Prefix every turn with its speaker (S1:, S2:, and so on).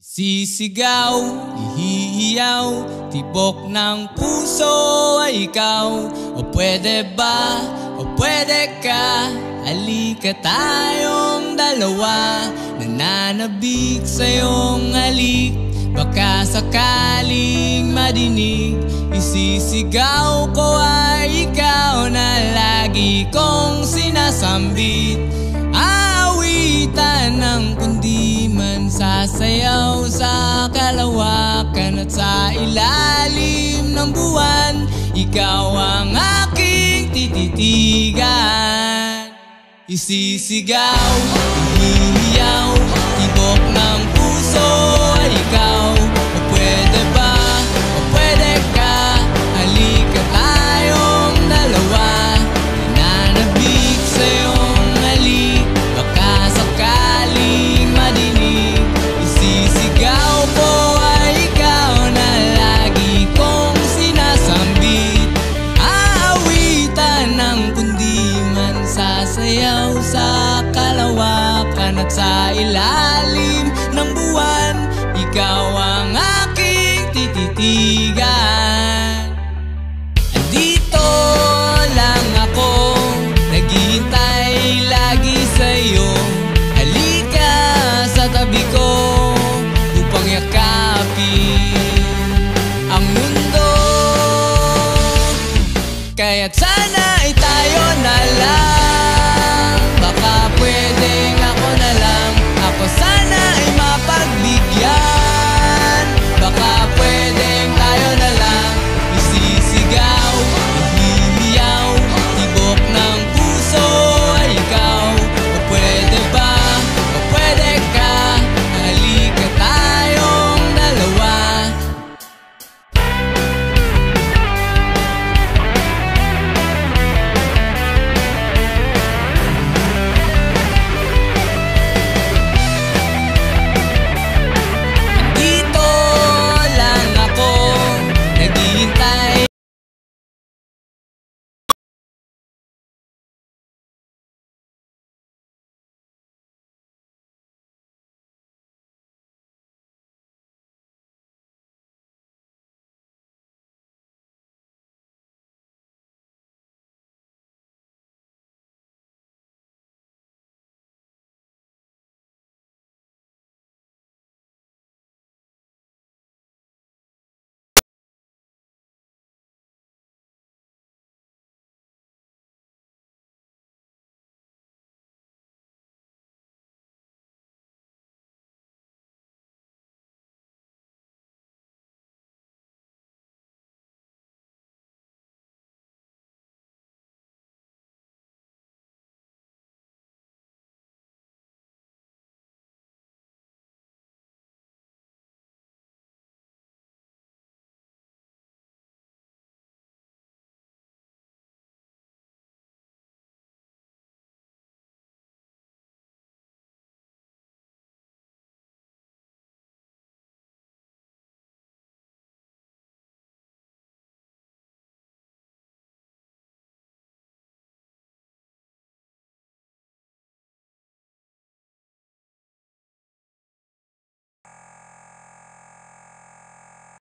S1: Sisigaw, ihihiyaw, tibok ng puso ay ikaw. O pwede ba, o pwede ka, halika tayong dalawa. Nananabik sa iyong halik, baka sakaling madinig. Isisigaw ko ay ikaw na lagi kong sinasambit. Aawitan ng kundiman, sasayaw sa kalawakan at sa ilalim ng buwan. Ikaw ang aking tititigan. Isisigaw, ihihiyaw, tibok ng puso ay ikaw. O pwede ba, o pwede ka, halika tayong dalawa. Nananabik sa iyong halik, baka sakaling madinig. Isisigaw ko ay ikaw na lagi kong sinasambit. Aawitan ng kundiman, sasayaw sa kalawakan at sa ilalim ng buwan. Ikaw